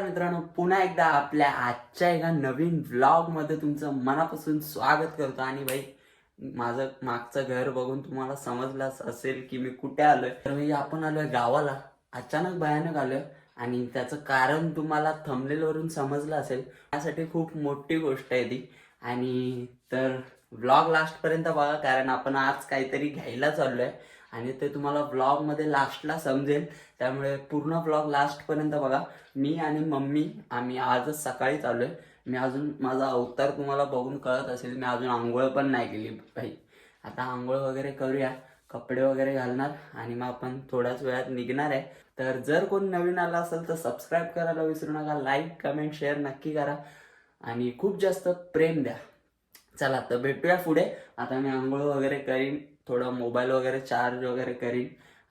नमस्कार मित्रांनो, पुन्हा एकदा आपल्या आजच्या एका नवीन व्लॉग मध्ये तुमचं मनापासून स्वागत करतो. आणि भाई माझं मागचं घर बघून तुम्हाला समजलंच असेल की मी कुठे आलोय. तर भाई आपण आलोय गावाला, अचानक भयानक आलोय आणि त्याचं कारण तुम्हाला थंबनेल वरून समजलं असेल. त्यासाठी खूप मोठी गोष्ट आहे ती. आणि तर व्लॉग लास्ट पर्यंत बघा, कारण आपण आज काहीतरी घ्यायला चाललोय आणि ते तुम्हाला व्लॉग मध्ये लास्टला समजेल. त्यामुळे पूर्ण व्लॉग लास्ट पर्यंत बघा. मी आणि मम्मी आम्ही आजच सकाळी चाललोय. मी अजून माझा अवतार तुम्हाला बघून कळत असेल, मी अजून आंघोळ पण नाही केली भाई. आता आंघोळ वगैरे करूया, कपडे वगैरे घालणार आणि मग आपण थोड्याच वेळात निघणार आहे. तर जर कोण नवीन आला असेल तर सबस्क्राईब करायला विसरू नका, लाईक कमेंट शेअर नक्की करा आणि खूप जास्त प्रेम द्या. चला तर भेटूया पुढे. आता मी आंघोळ वगैरे करीन, थोडा मोबाईल वगैरे चार्ज वगैरे करीन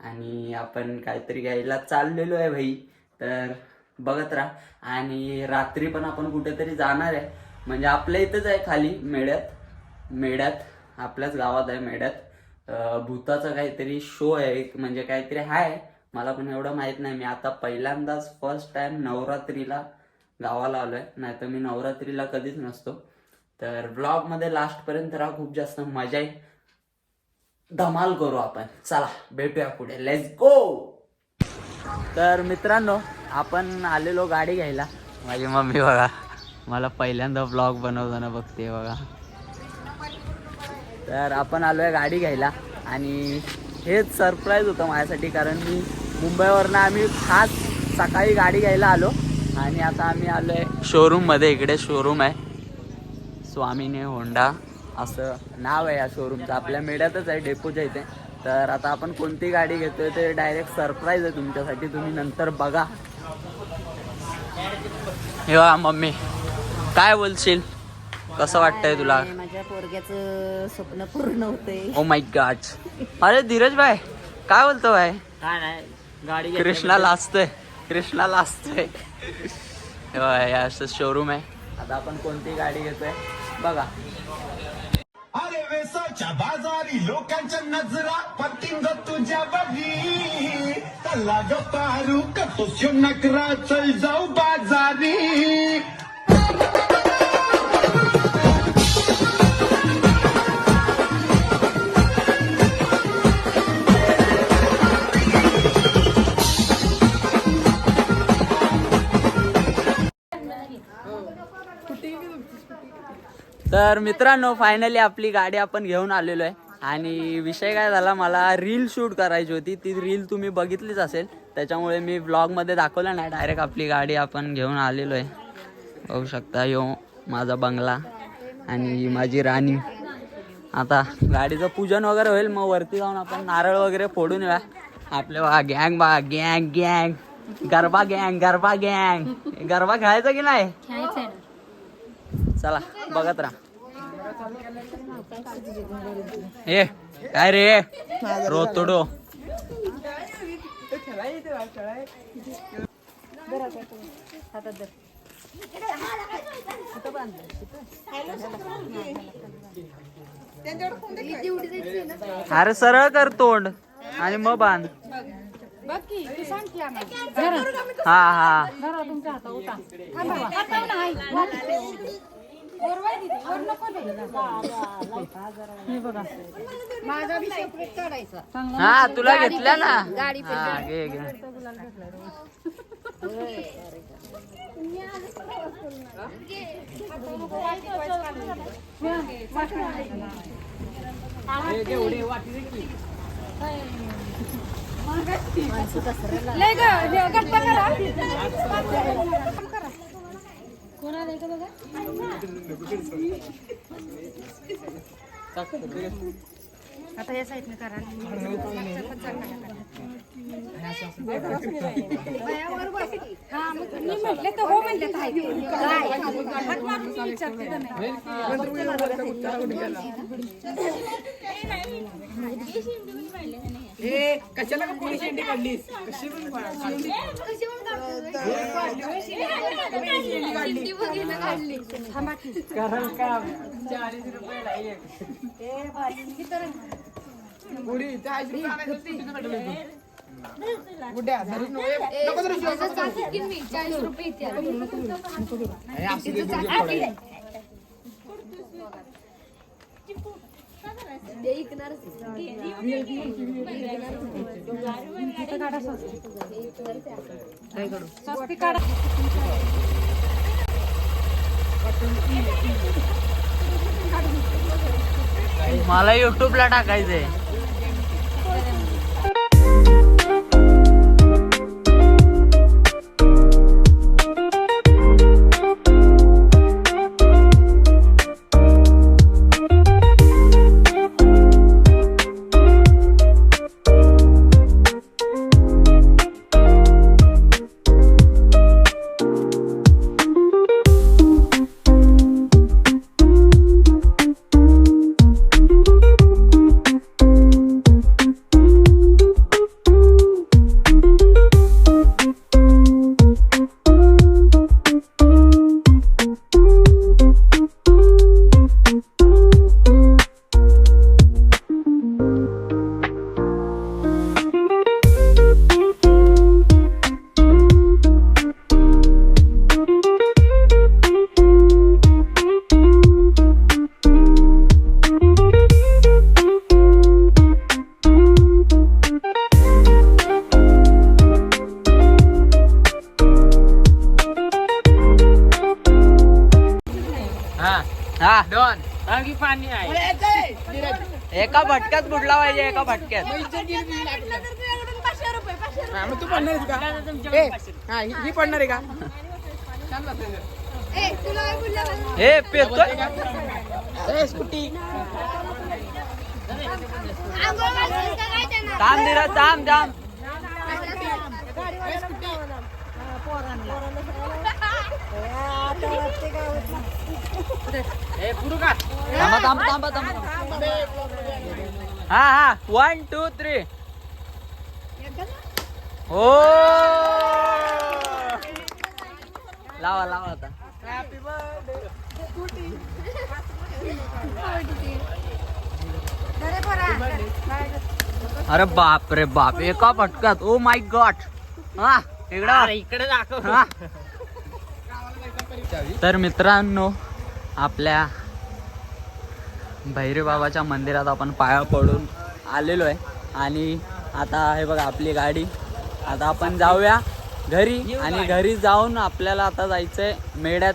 आणि आपण काहीतरी घ्यायला चाललेलो आहे भाई. तर बघत राहा. आणि रात्री पण आपण कुठेतरी जाणार आहे, म्हणजे आपल्या इथंच आहे खाली मेढ्यात आपल्याच गावात आहे मेढ्यात. भूताचा काहीतरी शो आहे, म्हणजे काहीतरी आहे, मला पण एवढं माहित नाही. मी आता पहिल्यांदाच फर्स्ट टाइम नवरात्रीला गावाला आलोय, नाही तर मी नवरात्रीला कधीच नसतो. तर ब्लॉग मध्ये लास्ट पर्यंत राहा, खूप जास्त मजा येईल, धमाल करू आपण. चला भेटूया पुढे, लेट्स गो. तर मित्रांनो, आपण आलेलो गाडी घ्यायला. माझी मम्मी बघा मला पहिल्यांदा ब्लॉग बनवताना बघते बघा. तर आपण आलोय गाडी घ्यायला आणि हेच सरप्राईज होतं माझ्यासाठी, कारण मी मुंबईवरनं आम्ही खास सकाळी गाडी घ्यायला आलो आणि आता आम्ही आलोय शोरूममध्ये. इकडे शोरूम आहे, स्वामीने होंडा असं नाव आहे या शोरूमचं, आपल्या मेढ्यातच आहे, डेपोच्या इथे. तर आता आपण कोणती गाडी घेतोय ते डायरेक्ट सरप्राईज आहे तुमच्यासाठी, तुम्ही नंतर बघा. हे बघा मम्मी, काय बोलशील, कसं वाटतंय तुला? माझ्या पोरग्याचं स्वप्न पूर्ण होतंय. Oh my God. अरे धीरज भाई काय बोलतो भाई? काय नाही, गाडी कृष्णा लाजतोय. हे बघा, हे असं शोरूम आहे. आता आपण कोणती गाडी घेतोय बघा. अरे वेसाच्या बाजारी लोकांच्या नजरा पतिंग तुझ्या बघी, तल्ला ग पारू कसो नकरा, चल जाऊ बाजारी. तर मित्रांनो, फायनली आपली गाडी आपण घेऊन आलेलो आहे आणि विषय काय झाला, मला रील शूट करायची होती. ती रील तुम्ही बघितलीच असेल, त्याच्यामुळे मी व्लॉगमध्ये दाखवलं नाही. डायरेक्ट आपली गाडी आपण घेऊन आलेलो आहे. बघू शकता, यो माझा बंगला आणि माझी राणी. आता गाडीचं पूजन वगैरे होईल, मग वरती जाऊन आपण नारळ वगैरे फोडून येऊया. आपल्या गँग गरबा गरबा खेळायचा की नाही? चला बघत राहा. ए काय रे रोतोडो. अरे सरळ कर तोंड आणि मग बांध. हा हा तुला घेतल्या ना. हा घे घे. आता या साईडने करा. मी म्हटले तर हो म्हणले कशाला कोणी शेंडी काढलीस? कारण का 40 रुपये नाही. पुढे 40 रुपये गुड्या धरून नको धरू शिव. हे असू दे, गुडघे फोडायचे. मला युट्यूबला टाकायचंय. हा दोन बाकी पाणी आहे. एका भटक्यात बुडला पाहिजे, एका भटक्यात. हा, मग तू पडणार आहेस का? ए, हा, ही पडणार आहे का? हे पेतोय. ए, स्कूटी. थांब धीरज, थांब थांब. ए, पुरू का? थांबा थांबा थांबा थांबा. हा हा 1 2 3. हो लावा लावा आता. Happy birthday scooty. अरे बाप रे बाप, एका फटक्यात. Oh my God. हा इकडे दाखव. हा. तर मित्रांनो, आपल्या भैरी बाबाच्या मंदिरात आपण पाया पडून आलेलो आहे आणि आता हे बघा आपली गाडी. आता आपण जाऊया घरी आणि घरी जाऊन आपल्याला आता जायचंय मेढ्यात.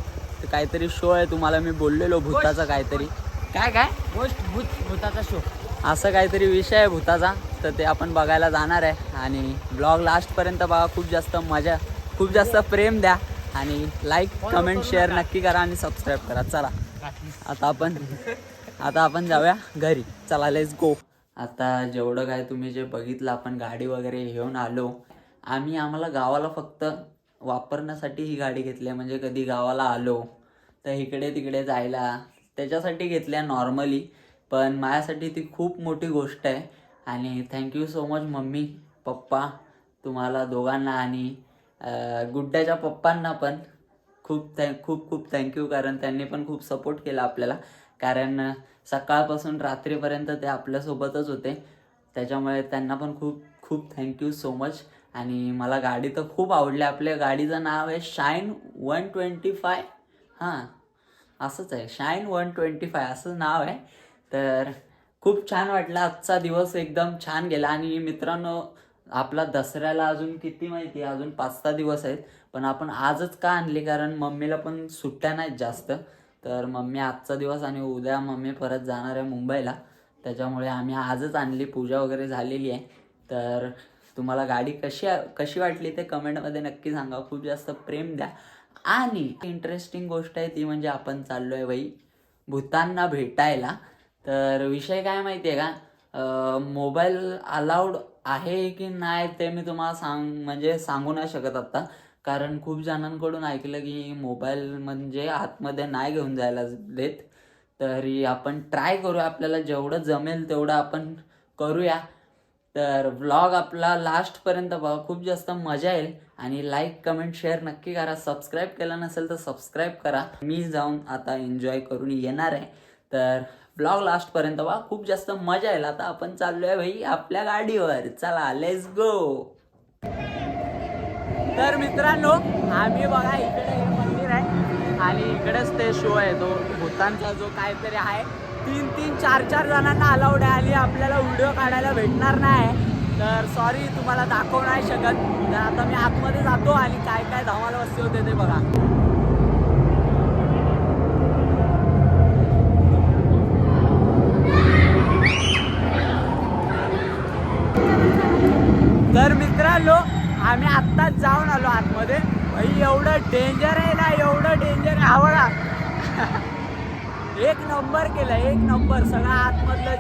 काहीतरी शो आहे, तुम्हाला मी बोललेलो भूताचा काहीतरी. काय भूताचा शो असं काहीतरी विषय आहे भूताचा, तर ते आपण बघायला जाणार आहे. आणि ब्लॉग लास्टपर्यंत बघा, खूप जास्त मजा, खूप जास्त प्रेम द्या आणि लाईक कमेंट शेअर नक्की करा आणि सबस्क्राईब करा. चला आता आपण जाऊया घरी. चला लेट्स गो. आता जेवढं काय तुम्ही जे बघितलं, आपण गाडी वगैरे घेऊन आलो. आम्हाला गावाला फक्त वापरण्यासाठी ही गाडी घेतली आहे, म्हणजे कधी गावाला आलो तर इकडे तिकडे जायला त्याच्यासाठी घेतल्या नॉर्मली. पण माझ्यासाठी ती खूप मोठी गोष्ट आहे आणि thank you so much mummy papa, तुम्हाला दोघांना आणि गुड्ड्याच्या पप्पांना पण खूप खूप थँक्यू, कारण त्यांनी पण खूप सपोर्ट केला आपल्याला. कारण सकाळपासून रात्रीपर्यंत ते आपल्यासोबतच होते, त्याच्यामुळे त्यांना पण खूप खूप थँक्यू सो मच. आणि मला गाडी तर खूप आवडली. आपल्या गाडीचं नाव आहे शाईन 125. हां असंच आहे, शाईन 125 असं नाव आहे. तर खूप छान वाटलं, आजचा दिवस एकदम छान गेला. आणि मित्रांनो, आपला दसऱ्याला अजून किती माहिती आहे, अजून 5-6 दिवस आहेत. पण आपण आजच का आणली, कारण मम्मीला पण सुट्ट्या नाहीत जास्त. तर मम्मी आजचा दिवस आणि उद्या मम्मी परत जाणार आहे मुंबईला, त्याच्यामुळे आम्ही आजच आणली. पूजा वगैरे झालेली आहे. तर तुम्हाला गाडी कशी वाटली ते कमेंटमध्ये नक्की सांगा. खूप जास्त प्रेम द्या. आणि इंटरेस्टिंग गोष्ट आहे ती म्हणजे आपण चाललो आहे बाई भूतांना भेटायला. तर विषय काय माहिती आहे का, मोबाईल अलाउड आहे की नाही ते मी तुम्हाला सांगू नाही शकत आत्ता. कारण खूप जणांकडून ऐकलं की मोबाईल म्हणजे आतमध्ये नाही घेऊन जायला देत. तरी आपण ट्राय करूया, आपल्याला जेवढं जमेल तेवढं आपण करूया. तर व्लॉग आपला लास्टपर्यंत बघा, खूप जास्त मजा येईल. आणि लाईक कमेंट शेअर नक्की करा. सबस्क्राईब केलं नसेल तर सबस्क्राईब करा. मी जाऊन आता एन्जॉय करून येणार आहे. तर ब्लॉग लास्टपर्यंत बघा, खूप जास्त मजा येईल. आता आपण चाललोय भाई आपल्या गाडीवर. चला लेट्स गो. तर मित्रांनो आम्ही बघा इकडे हे मंदिर आहे आणि इकडेच ते शो आहे तो भूतांचा जो काहीतरी आहे 3-3, 4-4 जणांना अलाउड आहे आणि आपल्याला व्हिडिओ काढायला भेटणार नाही. तर सॉरी तुम्हाला दाखवू नाही शकत. तर आता मी आतमध्ये जातो आणि काय काय धमाल वस्ती होते ते बघा. तर मित्रांनो आम्ही आत्ताच जाऊन आलो आतमध्ये. भाई एवढं डेंजर आहे ना, एवढं डेंजर आहे. आवडा एक नंबर केलं, एक नंबर. सगळं आतमधलं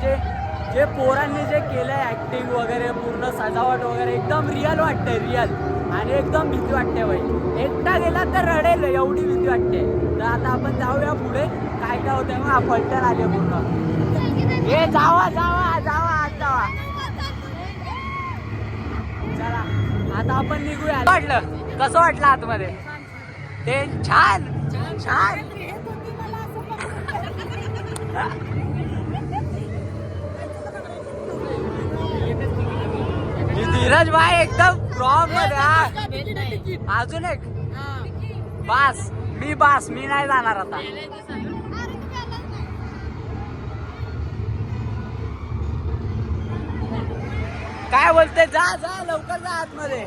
जे पोरांनी जे केलंय ऍक्टिंग वगैरे पूर्ण सजावट वगैरे एकदम रिअल वाटतंय, रिअल. आणि एकदम भीती वाटते भाई. एकटा गेला तर रडेल एवढी भीती वाटते. तर आता आपण जाऊया पुढे काय काय होतंय. मग फलटण आले पूर्ण. हे जावा जावा जावा आत जावा. चला आता आपण निघूया. वाटलं कसं वाटलं आतमध्ये? ते छान छान. धीरज भाई एकदम प्रॉप मध्ये. अजून एक बास. मी नाही जाणार आता. काय बोलते? जा जा लवकर जा आतमध्ये.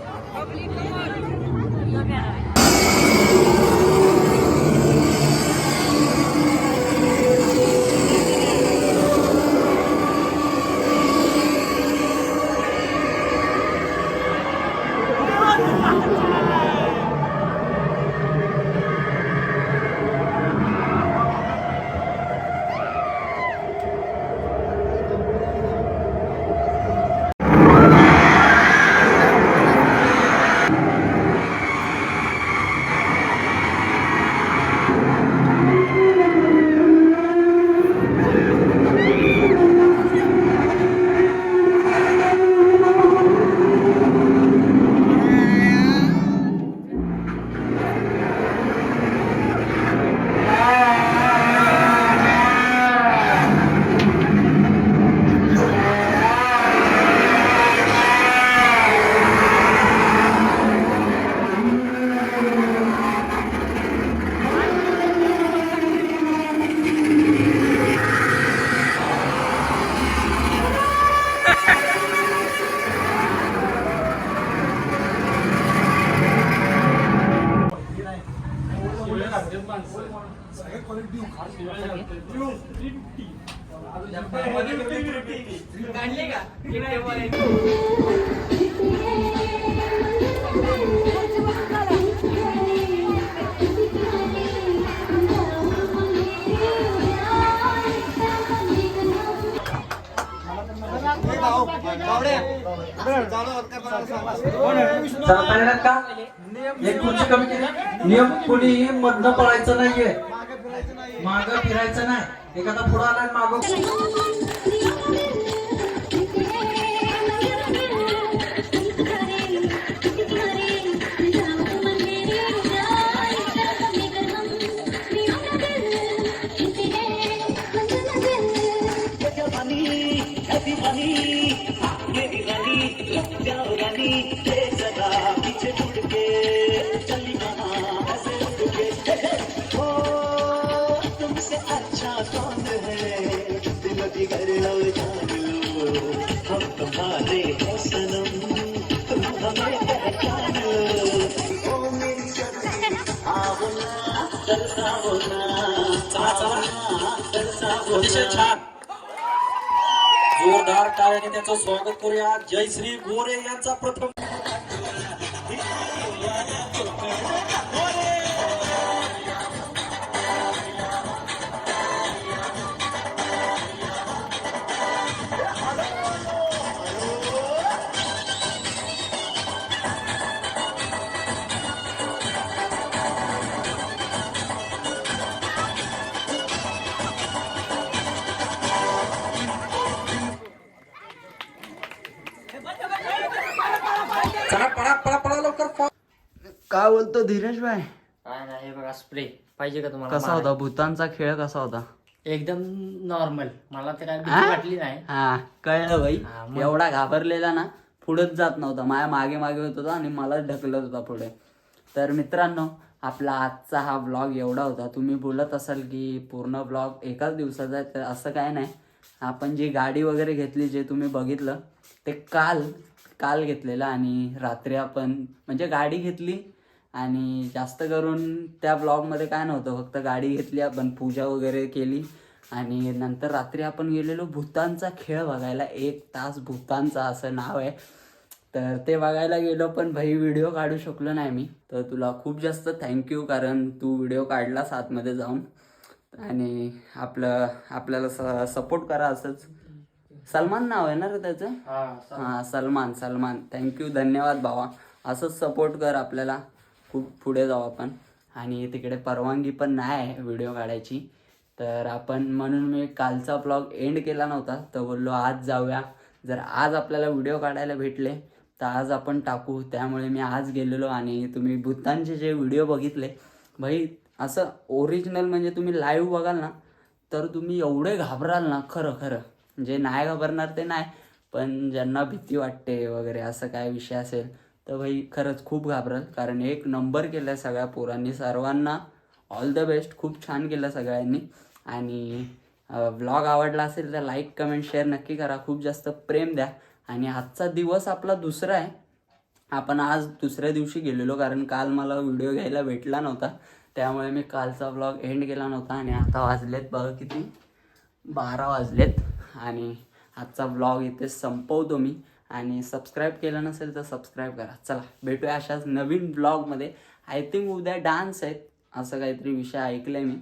एक खुर्ची कमी केली. नियम कोणीही मधनं पळायचं नाहीये, मागं फिरायचं नाही. एखादा पुढं आला मागं. जोरदार टाळ्याने त्यांचं स्वागत करूया. जयश्री गोरे यांचा प्रथम. काय बोलतो धीरज भाई? काय नाही, हे बघा स्प्रे पाहिजे का तुम्हाला? कसा होता भूतांचा खेळ? कसा होता? एकदम नॉर्मल. मला तर काय भीती वाटली नाही. हा कळलं भाई. हा, मग- एवढा घाबरलेला ना पुढेच जात नव्हता, माझ्या मागे मागे होत होता आणि मलाच ढकलत होता पुढे. तर मित्रांनो, आपला आजचा हा व्लॉग एवढा होता. तुम्ही बोलत असाल की पूर्ण व्लॉग एकाच दिवसाचा आहे, तर असं काय नाही. आपण जी गाडी वगैरे घेतली, जे तुम्ही बघितलं ते काल घेतलेलं आणि रात्री आपण म्हणजे गाडी घेतली आणि जास्त करून त्या ब्लॉगमध्ये काय नव्हतं, फक्त गाडी घेतली, आपण पूजा वगैरे केली आणि नंतर रात्री आपण गेलेलो भूतांचा खेळ बघायला. 1 तास भूतांचा असं नाव आहे. तर ते बघायला गेलो, पण भाई व्हिडिओ काढू शकलो नाही मी. तर तुला खूप जास्त थँक्यू, कारण तू व्हिडिओ काढलास आतमध्ये जाऊन आणि आपल्याला सपोर्ट करा असंच. सलमान नाव आहे ना रे त्याचं? हां, सलमान. थँक्यू, धन्यवाद भावा. असंच सपोर्ट कर आपल्याला, खूप पुढे जाऊ आपण. आणि तिकडे परवानगी पण नाही आहे व्हिडिओ काढायची, तर आपण म्हणून मी कालचा ब्लॉग एंड केला नव्हता. तर बोललो आज जाऊया, जर आज आपल्याला व्हिडिओ काढायला भेटले तर आज आपण टाकू. त्यामुळे मी आज गेलेलो आणि तुम्ही भूतांचे जे व्हिडिओ बघितले भाई, असं ओरिजिनल म्हणजे तुम्ही लाईव्ह बघाल ना तर तुम्ही एवढे घाबराल ना, खरं जे नाही घाबरणार ते नाही, पण ज्यांना भीती वाटते वगैरे असं काय विषय असेल तर भाई खरंच खूप घाबराल. कारण 1 नंबर केलं आहे सगळ्या पोरांनी. सर्वांना ऑल द बेस्ट, खूप छान केलं सगळ्यांनी. आणि व्लॉग आवडला असेल तर लाईक, कमेंट, शेअर नक्की करा. खूप जास्त प्रेम द्या. आणि आजचा दिवस आपला दुसरा आहे. आपण आज दुसऱ्या दिवशी गेलेलो, कारण काल मला व्हिडिओ घ्यायला भेटला नव्हता, त्यामुळे मी कालचा व्लॉग एंड केला नव्हता. आणि आता वाजलेत बघा किती, 12 वाजलेत. आणि आजचा व्लॉग इथे संपवतो मी. आणि सबस्क्राईब केलं नसेल तर सबस्क्राईब करा. चला भेटूया अशाच नवीन व्लॉगमध्ये. आय थिंक उद्या डान्स आहेत असं काहीतरी विषय ऐकलं आहे मी,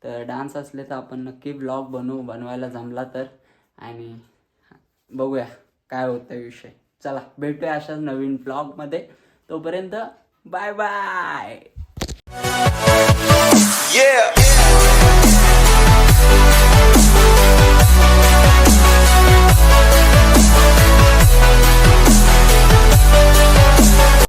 तर डान्स असले तर आपण नक्की व्लॉग बनवायला जमला तर. आणि बघूया काय होतं विषय. चला भेटूया अशाच नवीन व्लॉगमध्ये. तोपर्यंत बाय बाय. Yeah.